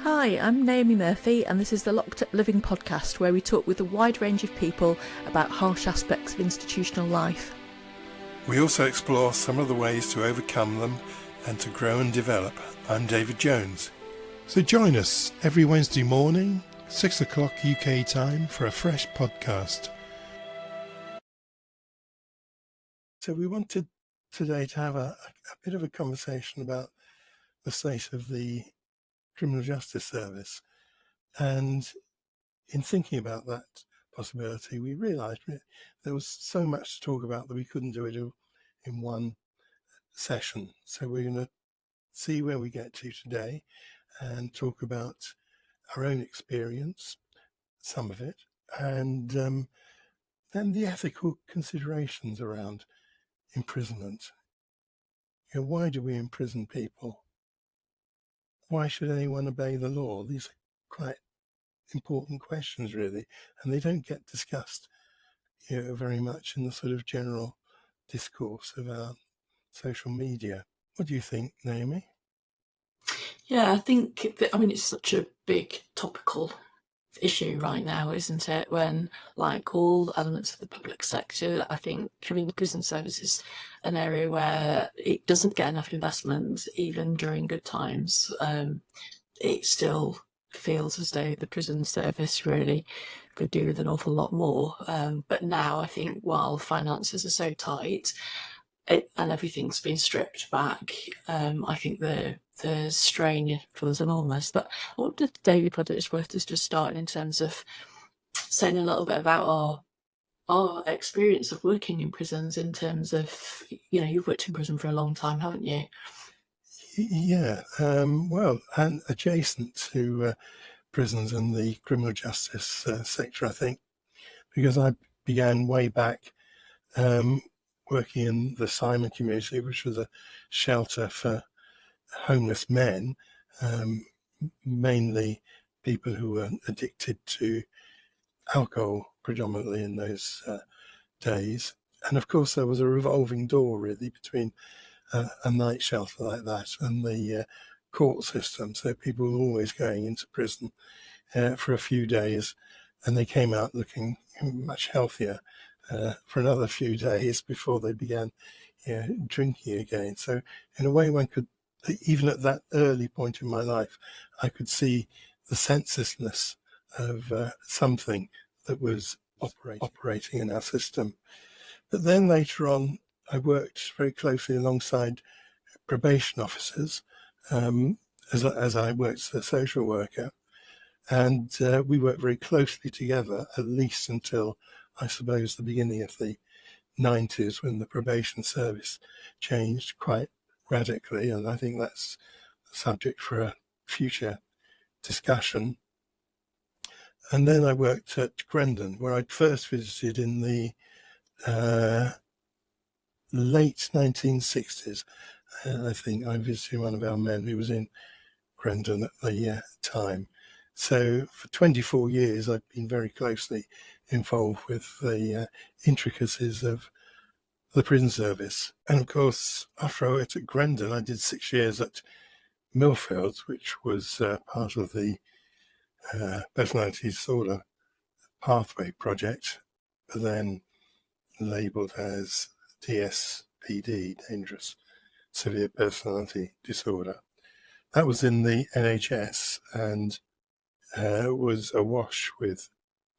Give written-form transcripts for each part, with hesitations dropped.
Hi, I'm Naomi Murphy, and this is the Locked Up Living podcast, where we talk with a wide range of people about harsh aspects of institutional life. We also explore some of the ways to overcome them and to grow and develop. I'm David Jones. So join us every Wednesday morning, 6 o'clock UK time, for a fresh podcast. So we wanted today to have a bit of a conversation about the state of the criminal justice service. And in thinking about that possibility, we realised there was so much to talk about that we couldn't do it in one session. So we're going to see where we get to today and talk about our own experience, some of it, and then the ethical considerations around imprisonment. Why do we imprison people? Why should anyone obey the law? These are quite important questions, really, and they don't get discussed very much in the sort of general discourse of our social media. What do you think, Naomi? Yeah, I think it's such a big topical issue right now, isn't it? When, like all elements of the public sector, I think the prison service is an area where it doesn't get enough investment, even during good times. It still feels as though the prison service really could do with an awful lot more. But now I think while finances are so tight and everything's been stripped back, I think the strain feels enormous. But what did David put it's worth us just starting in terms of saying a little bit about our experience of working in prisons, in terms of, you've worked in prison for a long time, haven't you? Yeah, well, and adjacent to prisons and the criminal justice sector, I think, because I began way back working in the Simon community, which was a shelter for homeless men, mainly people who were addicted to alcohol, predominantly in those days. And of course, there was a revolving door, really, between a night shelter like that and the court system. So people were always going into prison for a few days, and they came out looking much healthier for another few days before they began drinking again. So in a way, one could, even at that early point in my life, I could see the senselessness of something that was operating in our system. But then later on, I worked very closely alongside probation officers as I worked as a social worker. And we worked very closely together, at least until, I suppose, the beginning of the 90s, when the probation service changed quite radically. And I think that's a subject for a future discussion. And then I worked at Grendon, where I'd first visited in the late 1960s. I think I visited one of our men who was in Grendon at the time. So for 24 years, I've been very closely involved with the intricacies of the prison service. And of course, after I worked at Grendon, I did 6 years at Millfields, which was part of the personality disorder pathway project, but then labelled as DSPD, dangerous severe personality disorder. That was in the NHS and was awash with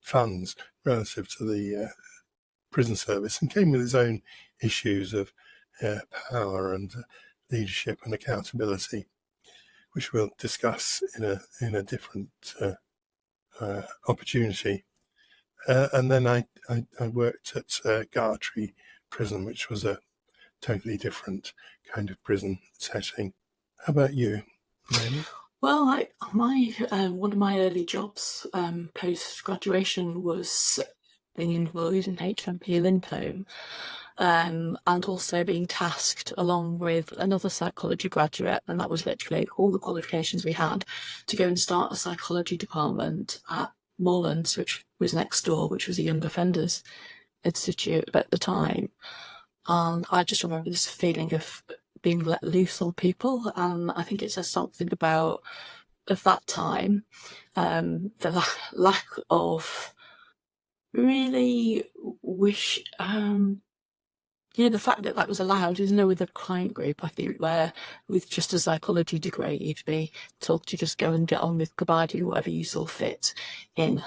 funds relative to the prison service, and came with its own issues of power and leadership and accountability, which we'll discuss in a different opportunity. And then I worked at Gartree Prison, which was a totally different kind of prison setting. How about you, Naomi? Well, one of my early jobs post graduation was being employed in HMP Lindholm, and also being tasked along with another psychology graduate, and that was literally all the qualifications we had, to go and start a psychology department at Moorlands, which was next door, which was a young offenders institute at the time. And I just remember this feeling of being let loose on people, and I think it says something about of that time, the lack of really the fact that that was allowed. There's no other client group, I think, where with just a psychology degree you'd be told to just go and get on with do whatever you saw fit in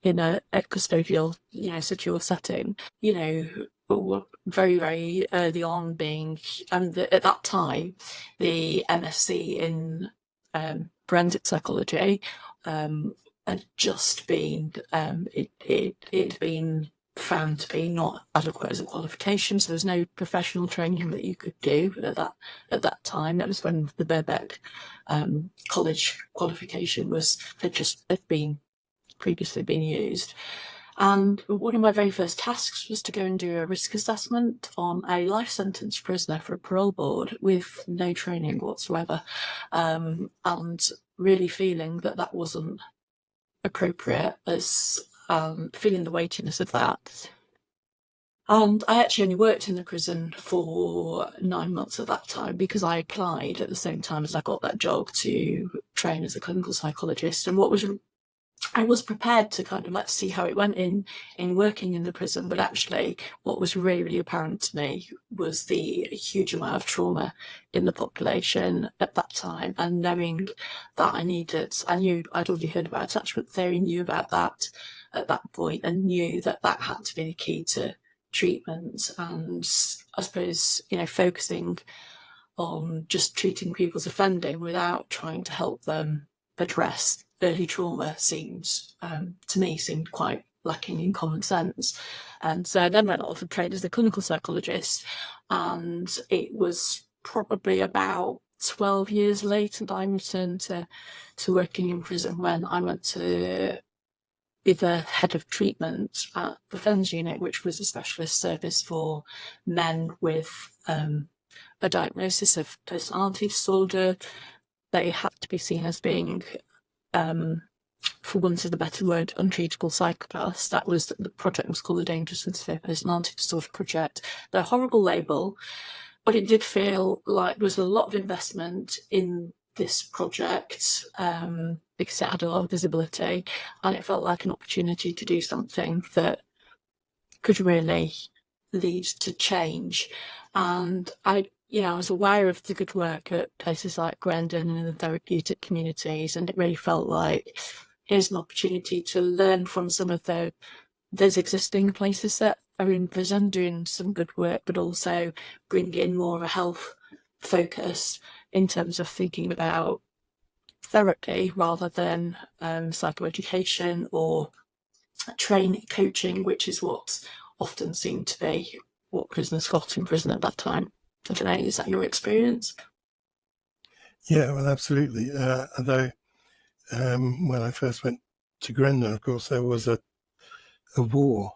a custodial, secure setting. Very, very early on being, and at that time, the MSc in forensic psychology had just been, it'd been found to be not adequate as a qualification, so there was no professional training that you could do at that time. That was when the Birkbeck college qualification had been previously been used. And one of my very first tasks was to go and do a risk assessment on a life sentence prisoner for a parole board with no training whatsoever, and really feeling that wasn't appropriate, as feeling the weightiness of that. And I actually only worked in the prison for 9 months at that time, because I applied at the same time as I got that job to train as a clinical psychologist. And I was prepared to kind of let's see how it went in working in the prison, but actually what was really, really apparent to me was the huge amount of trauma in the population at that time, and knowing that I knew I'd already heard about attachment theory, knew about that at that point, and knew that had to be the key to treatment. And I suppose, focusing on just treating people's offending without trying to help them address early trauma seemed quite lacking in common sense. And so I then went off and trained as a clinical psychologist, and it was probably about 12 years later that I returned to working in prison, when I went to be the head of treatment at the FENS unit, which was a specialist service for men with a diagnosis of personality disorder. They had to be seen as being, for want of a better word, untreatable psychopaths. That was the project was called the Dangerous and Severe Personality Disorder Project. They're a horrible label, but it did feel like there was a lot of investment in this project, because it had a lot of visibility, and it felt like an opportunity to do something that could really lead to change. And I was aware of the good work at places like Grendon and the therapeutic communities, and it really felt like here's an opportunity to learn from some of those existing places that are in prison doing some good work, but also bring in more of a health focus in terms of thinking about therapy rather than psychoeducation or training, coaching, which is what often seemed to be what prisoners got in prison at that time. I don't know, is that your experience? Yeah, well, absolutely. Although when I first went to Grendon, of course, there was a war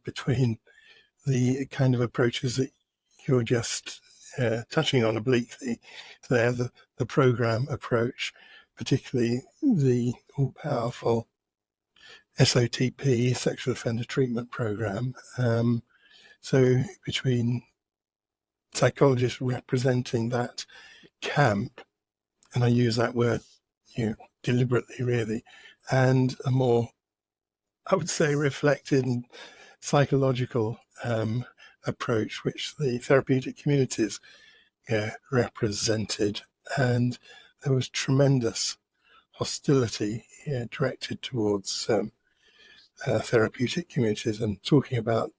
between the kind of approaches that you're just touching on obliquely there, the program approach, particularly the all-powerful SOTP, Sexual Offender Treatment Program. So between psychologists representing that camp, and I use that word deliberately really, and a more, I would say, reflected and psychological approach, which the therapeutic communities represented. And there was tremendous hostility directed towards therapeutic communities, and talking about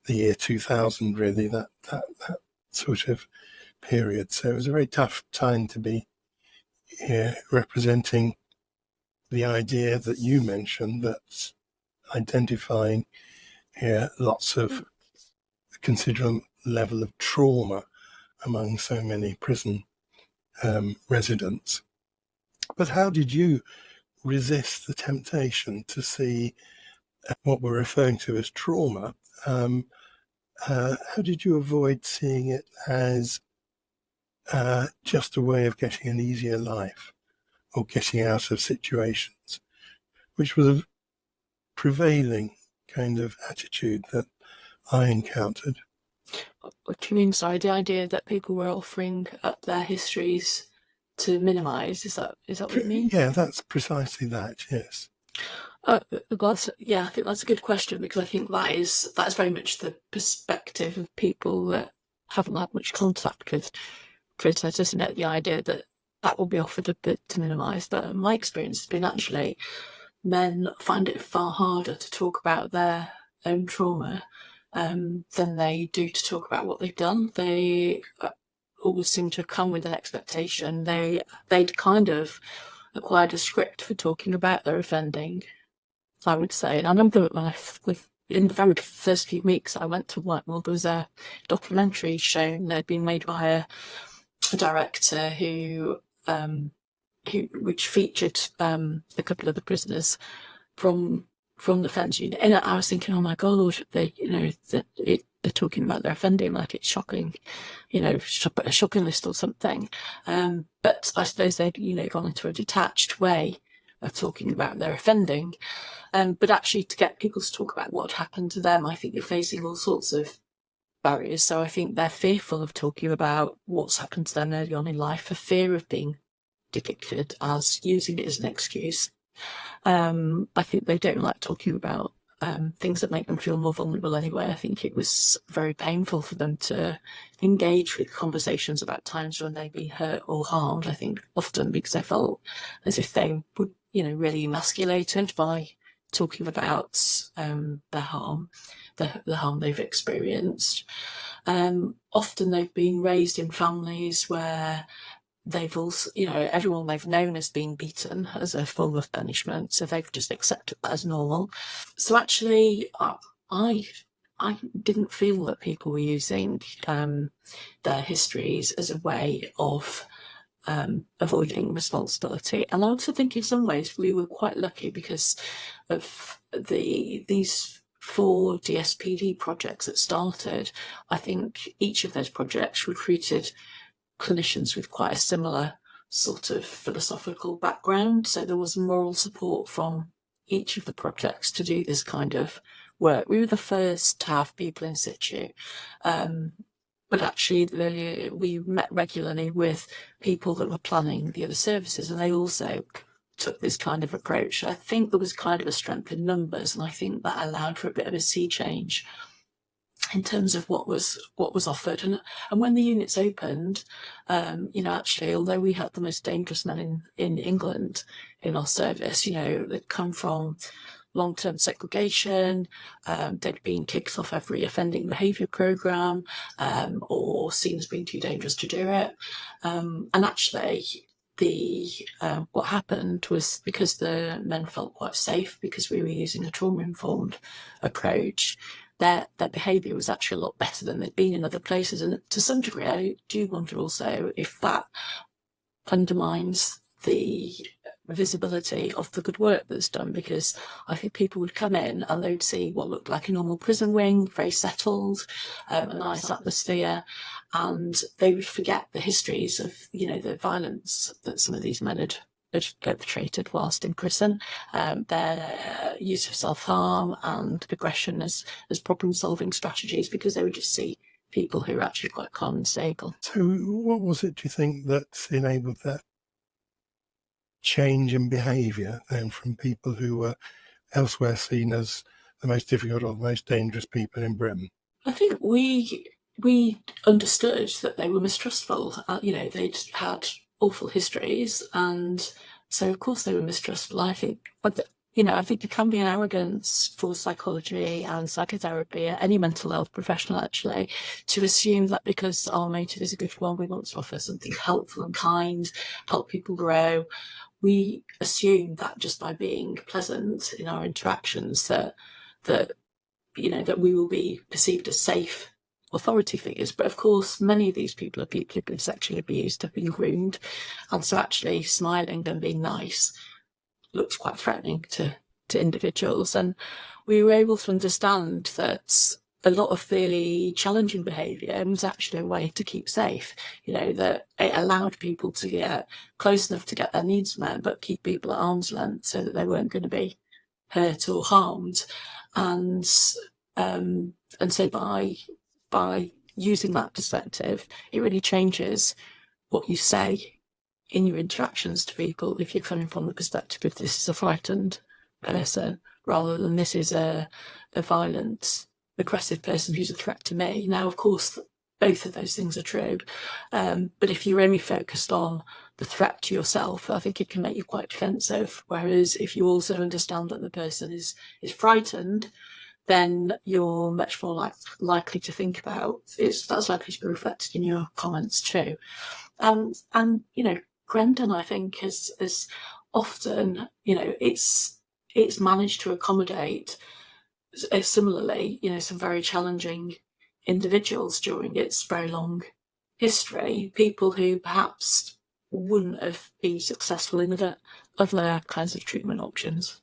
the year 2000, really, that sort of period. So it was a very tough time to be representing the idea that you mentioned, that's identifying lots of considerable level of trauma among so many prison residents. But how did you resist the temptation to see what we're referring to as trauma? How did you avoid seeing it as just a way of getting an easier life or getting out of situations, which was a prevailing kind of attitude that I encountered? What do you mean, sorry? The idea that people were offering up their histories to minimise. Is that what you mean? Yeah, that's precisely that. Yes. Yeah, I think that's a good question, because I think that's very much the perspective of people that haven't had much contact with prisoners, isn't it? The idea that will be offered a bit to minimise. But my experience has been, actually, men find it far harder to talk about their own trauma than they do to talk about what they've done. They always seem to come with an expectation. They'd kind of acquired a script for talking about their offending, I would say. And I remember in the very first few weeks I went to work, well, there was a documentary shown that had been made by a director which featured a couple of the prisoners from the fence unit. And I was thinking, oh my God, they're talking about their offending like it's shocking, a shocking list or something. But I suppose they'd, gone into a detached way of talking about their offending. But actually, to get people to talk about what happened to them, I think they're facing all sorts of barriers. So I think they're fearful of talking about what's happened to them early on in life, for fear of being depicted as using it as an excuse. I think they don't like talking about things that make them feel more vulnerable anyway. I think it was very painful for them to engage with conversations about times when they'd been hurt or harmed. I think often because they felt as if they were, really emasculated by talking about their harm, the harm they've experienced. Often they've been raised in families where they've also, everyone they've known has been beaten as a form of punishment, so they've just accepted that as normal. So actually, I didn't feel that people were using their histories as a way of avoiding responsibility. And I also think in some ways we were quite lucky because of these 4 DSPD projects that started. I think each of those projects recruited clinicians with quite a similar sort of philosophical background. So there was moral support from each of the projects to do this kind of work. We were the first to have people in situ. But actually, we met regularly with people that were planning the other services, and they also took this kind of approach. I think there was kind of a strength in numbers, and I think that allowed for a bit of a sea change in terms of what was offered. And when the units opened, actually, although we had the most dangerous men in England in our service, they'd come from long-term segregation, they'd been kicked off every offending behaviour programme, or seen as being too dangerous to do it. And actually, what happened was, because the men felt quite safe, because we were using a trauma-informed approach, their behaviour was actually a lot better than they'd been in other places. And to some degree, I do wonder also if that undermines the visibility of the good work that's done, because I think people would come in and they'd see what looked like a normal prison wing, very settled, a nice atmosphere, and they would forget the histories of, the violence that some of these men had perpetrated whilst in prison, their use of self-harm and aggression as problem-solving strategies, because they would just see people who are actually quite calm and stable. So what was it, do you think, that enabled that change in behaviour then, from people who were elsewhere seen as the most difficult or the most dangerous people in Britain? I think we understood that they were mistrustful. They'd had awful histories, and so of course they were mistrustful. I think, but I think there can be an arrogance for psychology and psychotherapy, any mental health professional actually, to assume that because our motive is a good one, we want to offer something helpful and kind, help people grow. We assume that just by being pleasant in our interactions, that we will be perceived as safe authority figures. But of course, many of these people are people who've been sexually abused, have been groomed, and so actually smiling and being nice looks quite threatening to individuals. And we were able to understand that a lot of really challenging behaviour was actually a way to keep safe, that it allowed people to get close enough to get their needs met, but keep people at arm's length so that they weren't going to be hurt or harmed. And so by using that perspective, it really changes what you say in your interactions to people, if you're coming from the perspective of this is a frightened person rather than this is a violent, aggressive person who's a threat to me. Now, of course, both of those things are true, but if you're only focused on the threat to yourself, I think it can make you quite defensive. Whereas if you also understand that the person is frightened, then you're much more likely to think about that's likely to be reflected in your comments too. And Grendon, I think, has often, it's managed to accommodate similarly, some very challenging individuals during its very long history, people who perhaps wouldn't have been successful in other kinds of treatment options.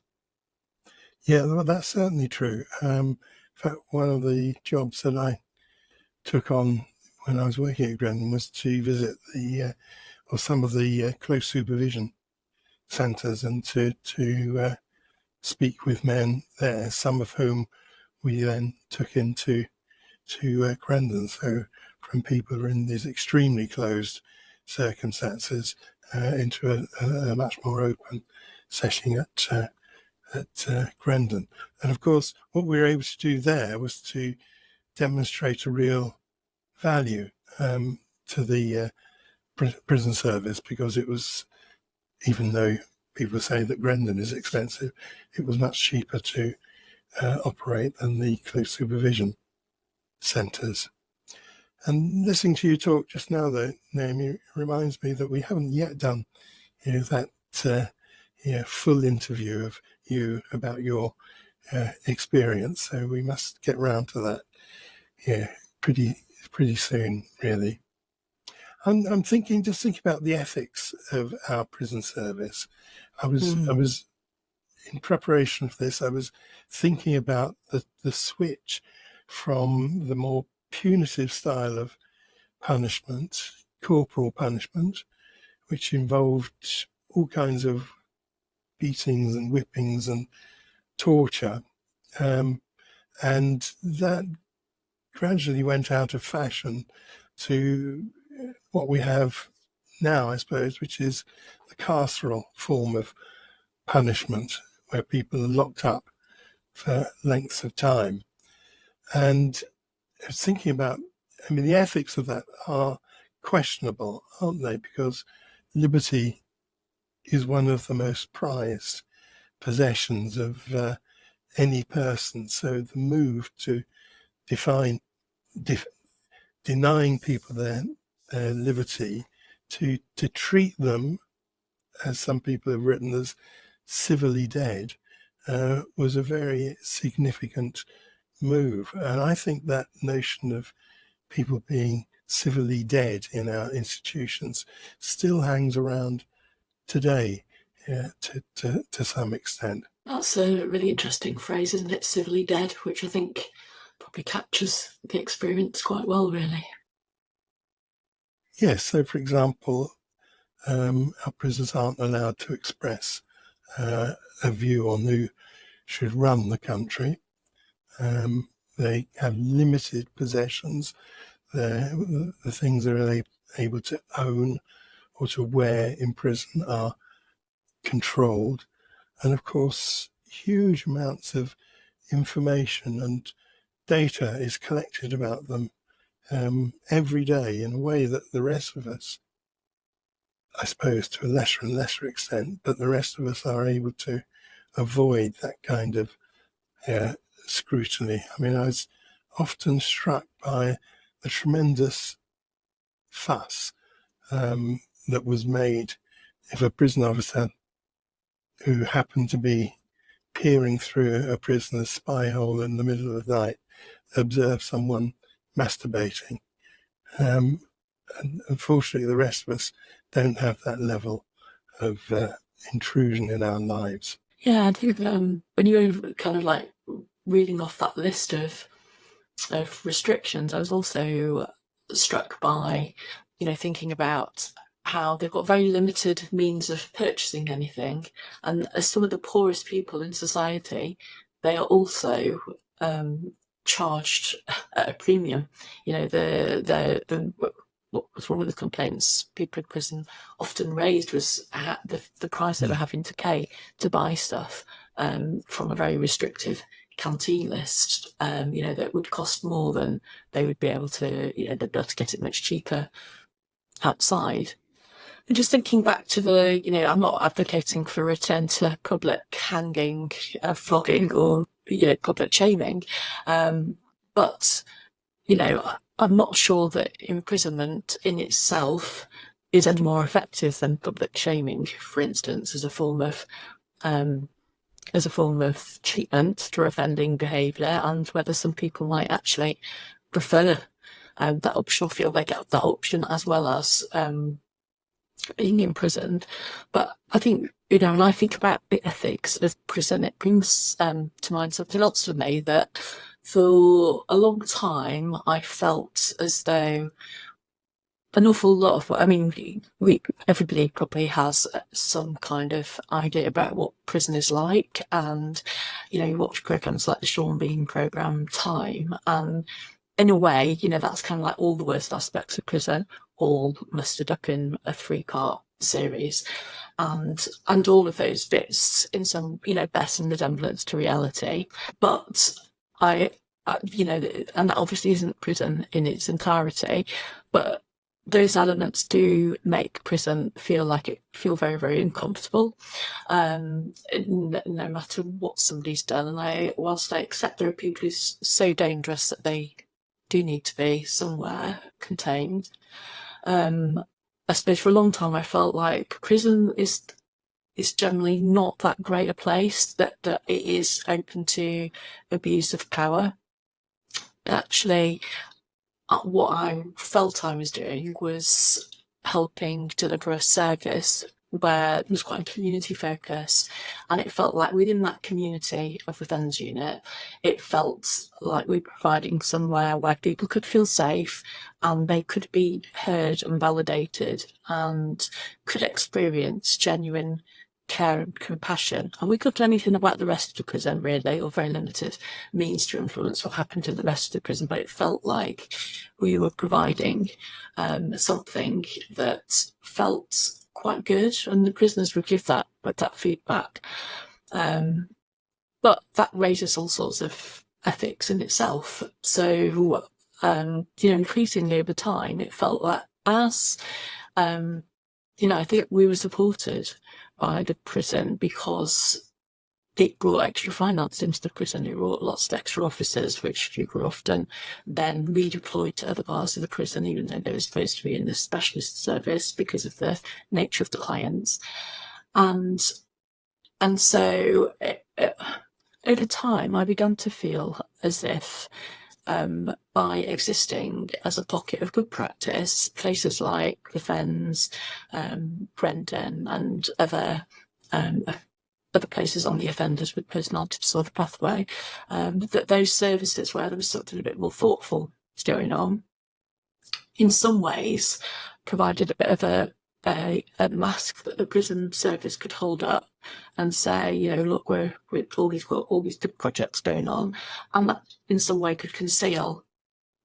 Yeah, well, that's certainly true. In fact, one of the jobs that I took on when I was working at Grendon was to visit some of the close supervision centres and to speak with men there, some of whom we then took into Grendon. So from people who are in these extremely closed circumstances into a much more open setting at Grendon. And of course, what we were able to do there was to demonstrate a real value to the prison service, because it was, even though people say that Grendon is expensive, it was much cheaper to operate than the close supervision centres. And listening to you talk just now, though, Naomi, reminds me that we haven't yet done that full interview of you about your experience. So we must get round to that pretty soon, really. I'm thinking about the ethics of our prison service. I was in preparation for this, I was thinking about the switch from the more punitive style of punishment, corporal punishment, which involved all kinds of beatings and whippings and torture, and that gradually went out of fashion to what we have now, I suppose, which is the carceral form of punishment, where people are locked up for lengths of time. And I was thinking about, the ethics of that are questionable, aren't they? Because liberty is one of the most prized possessions of any person. So the move to denying people their liberty, to treat them, as some people have written, as civilly dead, was a very significant move. And I think that notion of people being civilly dead in our institutions still hangs around today, to some extent. That's a really interesting phrase, isn't it? Civilly dead, which I think probably captures the experience quite well, really. Yes, so for example, our prisoners aren't allowed to express a view on who should run the country. They have limited possessions. The things they're able to own or to wear in prison are controlled. And of course, huge amounts of information and data is collected about them every day in a way that the rest of us, I suppose to a lesser and lesser extent, but the rest of us are able to avoid that kind of scrutiny. I was often struck by the tremendous fuss that was made if a prison officer who happened to be peering through a prisoner's spy hole in the middle of the night observed someone masturbating. And unfortunately, the rest of us don't have that level of intrusion in our lives. Yeah, I think when you were kind of reading off that list of restrictions, I was also struck by, thinking about how they've got very limited means of purchasing anything, and as some of the poorest people in society, they are also charged at a premium. The what was one of the complaints people in prison often raised was the price they were having to pay to buy stuff from a very restrictive canteen list, that would cost more than they would be able to, they'd be able to get it much cheaper outside. And just thinking back to I'm not advocating for return to public hanging, flogging, or, public shaming. But, I'm not sure that imprisonment in itself is any more effective than public shaming, for instance, as a form of treatment to offending behaviour, and whether some people might actually prefer that option, or feel they get that option as well as being imprisoned. But I think, when I think about the ethics of prison, it brings to mind something else for me, that for a long time I felt as though an awful lot of everybody probably has some kind of idea about what prison is like, and you watch programs like the Sean Bean program Time, and in a way, that's kind of like all the worst aspects of prison, all mustered up in a 3-part series, and all of those bits in some best in resemblance to reality. But and that obviously isn't prison in its entirety, but those elements do make prison feel very, very uncomfortable, no matter what somebody's done. And whilst I accept there are people who's so dangerous that they do need to be somewhere contained, I suppose for a long time I felt like prison is generally not that great a place, that it is open to abuse of power. Actually, what I felt I was doing was helping deliver a service where it was quite a community focus, and it felt like within that community of the Fens unit, it felt like we were providing somewhere where people could feel safe and they could be heard and validated and could experience genuine care and compassion. And we couldn't do anything about the rest of the prison, really, or very limited means to influence what happened in the rest of the prison, but it felt like we were providing something that felt quite good, and the prisoners would give that feedback. But that raises all sorts of ethics in itself. So, increasingly over time, it felt that as, I think we were supported by the prison because it brought extra finance into the prison. It brought lots of extra officers, which you were often then redeployed to other parts of the prison, even though they were supposed to be in the specialist service because of the nature of the clients. And so over time, I began to feel as if by existing as a pocket of good practice, places like the Fens, Brendan, and other places on the offenders with personality disorder pathway, that those services where there was something a bit more thoughtful going on, in some ways provided a bit of a mask that the prison service could hold up and say, look, we've got all these good projects going on, and that in some way could conceal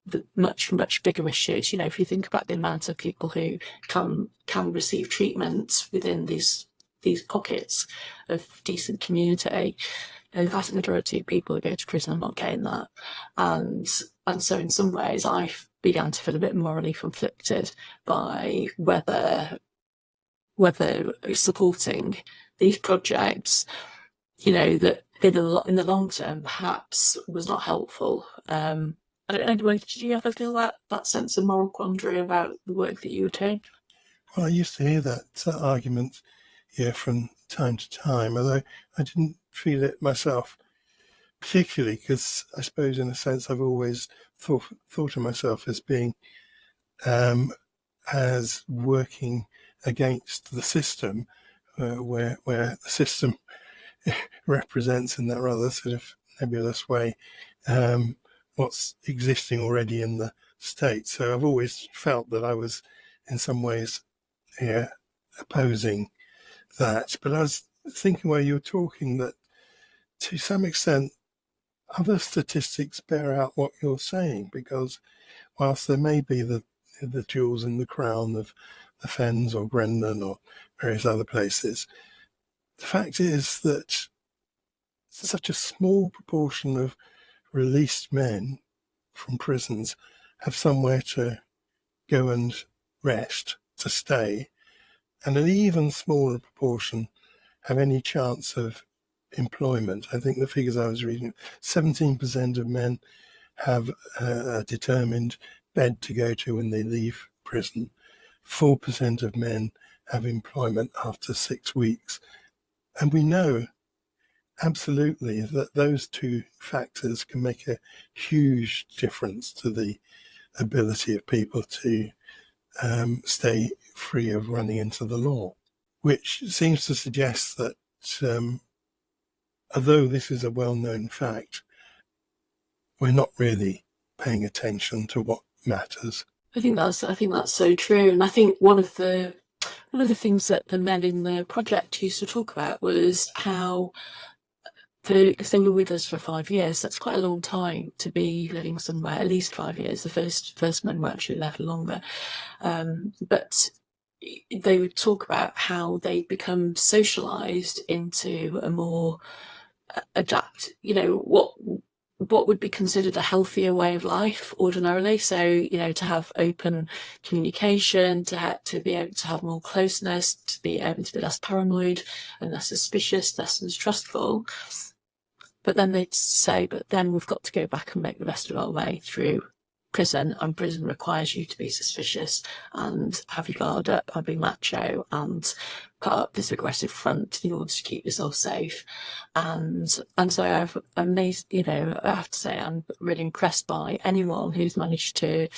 the much, much bigger issues. If you think about the amount of people who can receive treatment within these pockets of decent community, the vast majority of people who go to prison are not getting that. And so in some ways I began to feel a bit morally conflicted by whether supporting these projects, that in the long term perhaps was not helpful. I don't know, did you ever feel that sense of moral quandary about the work that you were doing? Well, I used to hear that argument from time to time, although I didn't feel it myself particularly, because I suppose in a sense I've always thought of myself as being as working against the system, where the system represents in that rather sort of nebulous way what's existing already in the state. So I've always felt that I was in some ways opposing that. But I was thinking while you were talking that to some extent other statistics bear out what you're saying, because whilst there may be the the jewels in the crown of the Fens or Grendon or various other places. The fact is that such a small proportion of released men from prisons have somewhere to go and rest, to stay, and an even smaller proportion have any chance of employment. I think the figures I was reading, 17% of men have a determined bed to go to when they leave prison. 4% of men have employment after 6 weeks. And we know absolutely that those two factors can make a huge difference to the ability of people to stay free of running into the law, which seems to suggest that although this is a well-known fact, we're not really paying attention to what matters. I think that's so true, and I think one of the things that the men in the project used to talk about was how because they were with us for 5 years. That's quite a long time to be living somewhere. At least 5 years. The first men were actually there for longer, but they would talk about how they become socialised into a more adapt. What would be considered a healthier way of life ordinarily. So, to have open communication, to be able to have more closeness, to be able to be less paranoid and less suspicious, less mistrustful. But then they'd say, but then we've got to go back and make the rest of our way through prison, and prison requires you to be suspicious and have your guard up and be macho and put up this aggressive front in order to keep yourself safe. And so I'm amazed, I have to say I'm really impressed by anyone who's managed to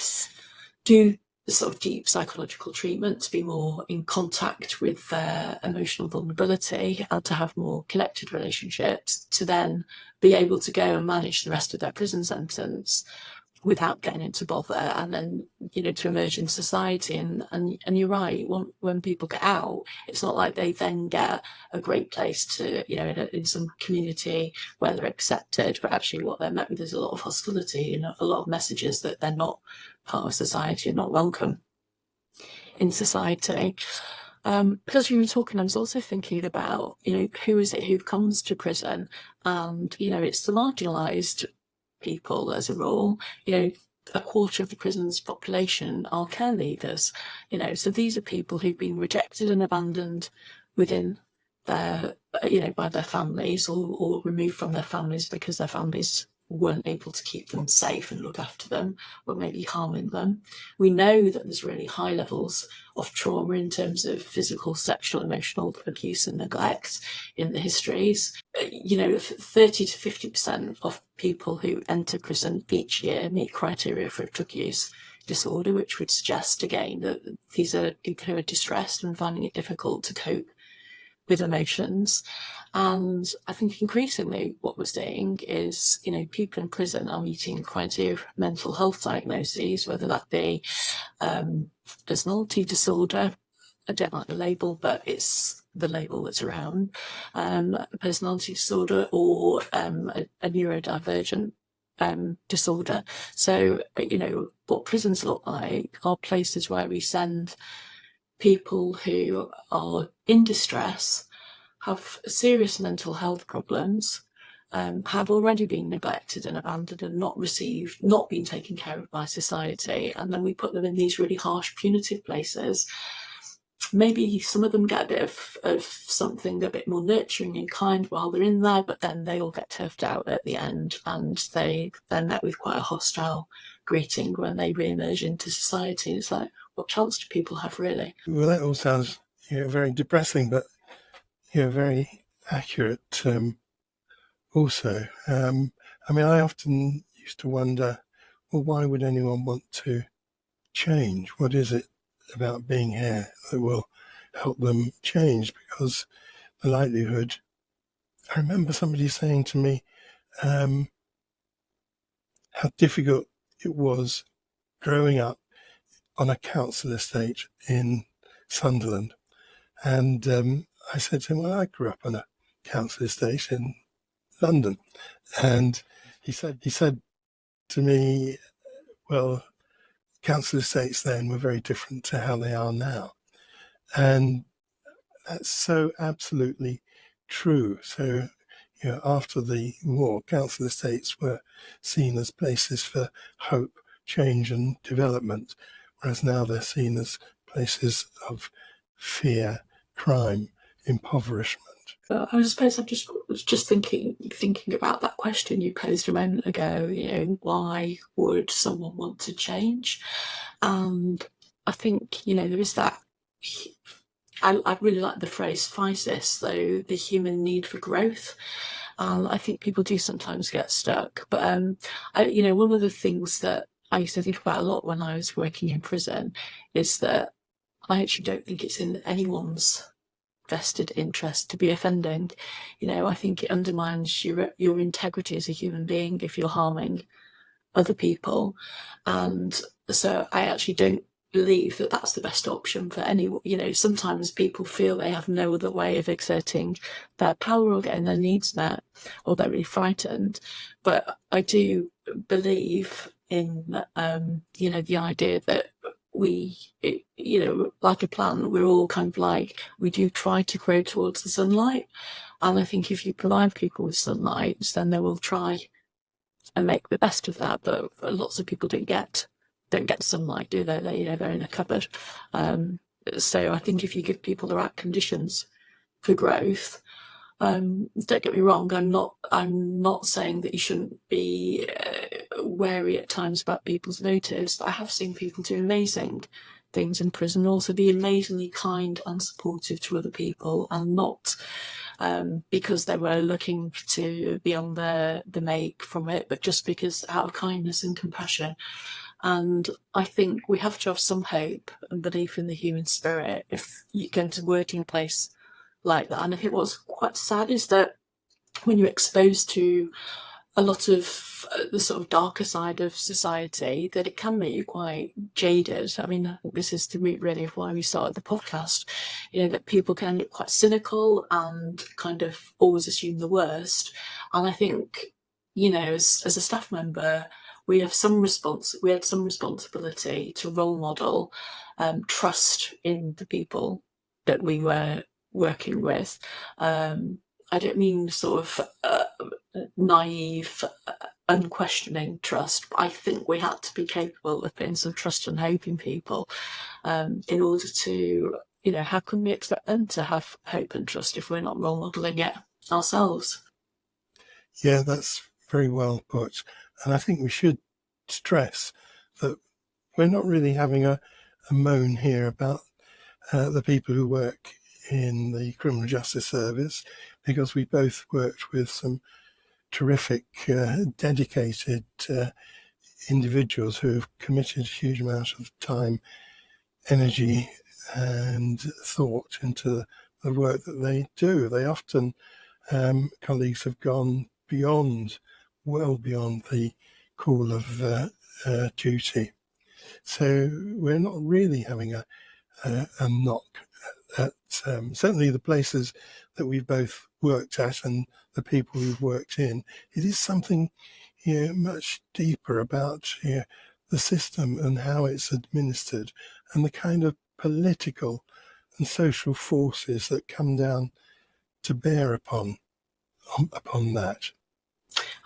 do the sort of deep psychological treatment to be more in contact with their emotional vulnerability and to have more connected relationships, to then be able to go and manage the rest of their prison sentence without getting into bother, and then to emerge in society. And you're right, when people get out, it's not like they then get a great place to in some community where they're accepted, but actually what they're met with is a lot of hostility and a lot of messages that they're not part of society and not welcome in society. Because you were talking, I was also thinking about who is it who comes to prison, and it's the marginalised people as a rule. A quarter of the prison's population are care leavers. So these are people who've been rejected and abandoned within their, by their families, or removed from their families because their families weren't able to keep them safe and look after them, or maybe harming them. We know that there's really high levels of trauma in terms of physical, sexual, emotional abuse and neglect in the histories. 30 to 50% of people who enter prison each year meet criteria for a drug use disorder, which would suggest again that these are people who are distressed and finding it difficult to cope with emotions. And I think increasingly what we're seeing is, people in prison are meeting criteria of mental health diagnoses, whether that be personality disorder. I don't like the label, but it's the label that's around. Personality disorder, or a neurodivergent disorder. So, what prisons look like are places where we send people who are in distress, have serious mental health problems, have already been neglected and abandoned and not been taken care of by society, and then we put them in these really harsh, punitive places. Maybe some of them get a bit of something a bit more nurturing and kind while they're in there, but then they all get turfed out at the end, and they're met with quite a hostile greeting when they re-emerge into society. It's like, what chance do people have, really? Well, that all sounds very depressing, but very accurate also. I often used to wonder, well, why would anyone want to change? What is it about being here that will help them change? Because the likelihood, I remember somebody saying to me how difficult it was growing up on a council estate in Sunderland. And I said to him, well, I grew up on a council estate in London. And he said to me, well, council estates then were very different to how they are now. And that's so absolutely true. So, after the war, council estates were seen as places for hope, change and development, whereas now they're seen as places of fear, crime, impoverishment. I suppose I'm just thinking about that question you posed a moment ago. Why would someone want to change? And I think there is that. I really like the phrase "physis," though, the human need for growth. I think people do sometimes get stuck. But one of the things that I used to think about a lot when I was working in prison is that I actually don't think it's in anyone's vested interest to be offending. I think it undermines your integrity as a human being if you're harming other people. And so I actually don't believe that that's the best option for anyone. Sometimes people feel they have no other way of exerting their power or getting their needs met, or they're really frightened. But I do believe in the idea that like a plant, we're all kind of like, we do try to grow towards the sunlight. And I think if you provide people with sunlight, then they will try and make the best of that. But lots of people don't get sunlight, do they? They're in a cupboard. So I think if you give people the right conditions for growth, don't get me wrong, I'm not saying that you shouldn't be wary at times about people's motives. I have seen people do amazing things in prison, also be amazingly kind and supportive to other people, and not because they were looking to be on the make from it, but just because out of kindness and compassion. And I think we have to have some hope and belief in the human spirit if you go into a working place like that. And I think what's quite sad is that when you're exposed to a lot of the sort of darker side of society, that it can make you quite jaded. I mean, I think this is the root really of why we started the podcast, that people can get quite cynical and kind of always assume the worst. And I think, as a staff member, we had some responsibility to role model trust in the people that we were working with. I don't mean sort of naive, unquestioning trust, but I think we had to be capable of putting some trust and hope in people in order to, how can we expect them to have hope and trust if we're not role modelling it ourselves? Yeah, that's very well put. And I think we should stress that we're not really having a moan here about the people who work in the criminal justice service, because we both worked with some terrific, dedicated individuals who have committed a huge amount of time, energy and thought into the work that they do. They often, colleagues have gone well beyond the call of duty. So we're not really having a knock at certainly the places that we've both worked at and the people we've worked in. It is something much deeper about the system and how it's administered, and the kind of political and social forces that come down to bear upon that.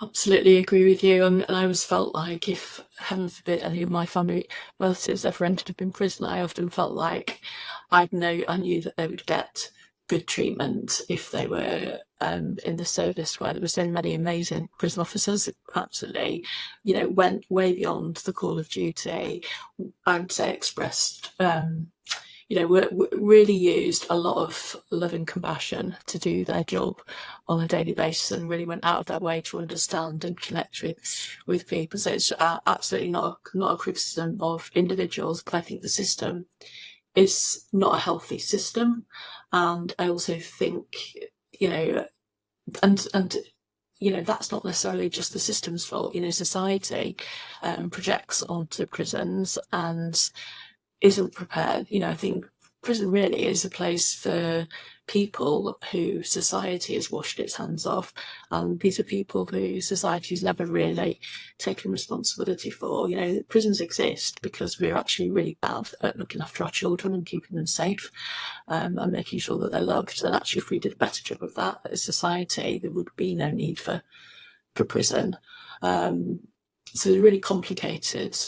Absolutely agree with you. And I always felt like if, heaven forbid, any of my family relatives ever ended up in prison, I often felt like I knew that they would get good treatment if they were in the service, where there were so many amazing prison officers. Absolutely, went way beyond the call of duty. I would say expressed really used a lot of love and compassion to do their job on a daily basis, and really went out of their way to understand and connect with people. So it's absolutely not a criticism of individuals, but I think the system is not a healthy system. And I also think, and that's not necessarily just the system's fault. Society projects onto prisons and isn't prepared. I think prison really is a place for people who society has washed its hands of, and these are people who society's never really taken responsibility for. You know, prisons exist because we're actually really bad at looking after our children and keeping them safe, and making sure that they're loved. And actually, if we did a better job of that as a society, there would be no need for prison. So they're really complicated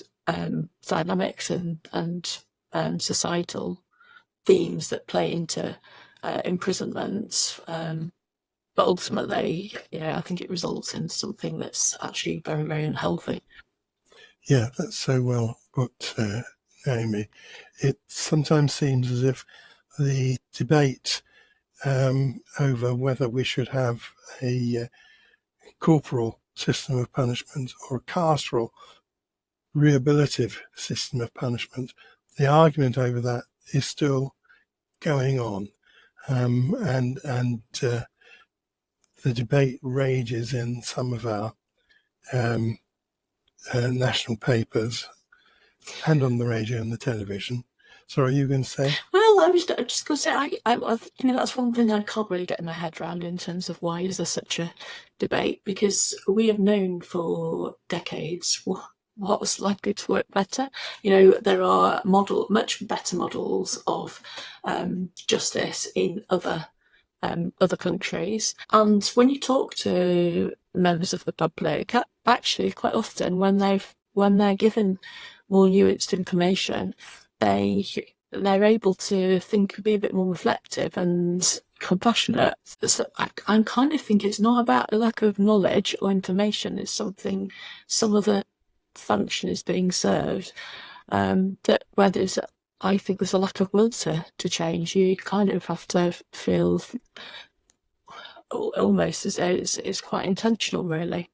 dynamics and societal themes that play into imprisonment. But ultimately, I think it results in something that's actually very, very unhealthy. Yeah, that's so well put, Naomi. It sometimes seems as if the debate over whether we should have a corporal system of punishment or a carceral rehabilitative system of punishment, the argument over that is still going on, and the debate rages in some of our national papers and on the radio and the television. Sorry, are you going to say? Well, I was just going to say, that's one thing I can't really get my head around in terms of why is there such a debate, because we have known for decades what was likely to work better. There are much better models of justice in other countries, and when you talk to members of the public, actually quite often when they're given more nuanced information, they're able to be a bit more reflective and compassionate. So I kind of think it's not about a lack of knowledge or information. It's something, some other function is being served. That where I think there's a lack of will to change. You kind of have to feel almost as though it's quite intentional, really.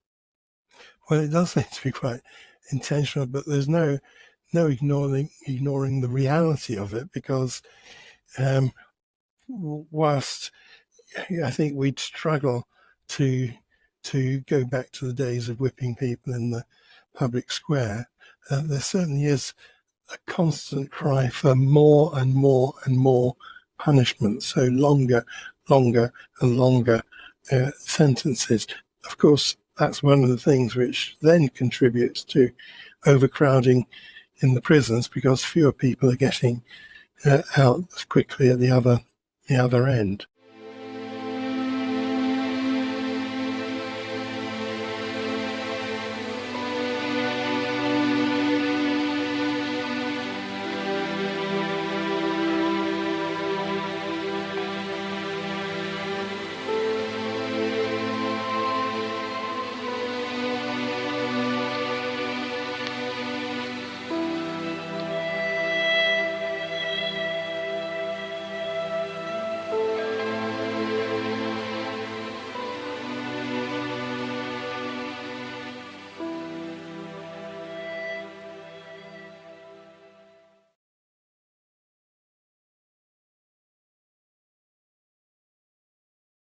Well, it does seem to be quite intentional, but there's no ignoring the reality of it, because whilst I think we'd struggle to go back to the days of whipping people in the public square, there certainly is a constant cry for more and more and more punishment, so longer and longer sentences. Of course, that's one of the things which then contributes to overcrowding in the prisons, because fewer people are getting out quickly at the other end.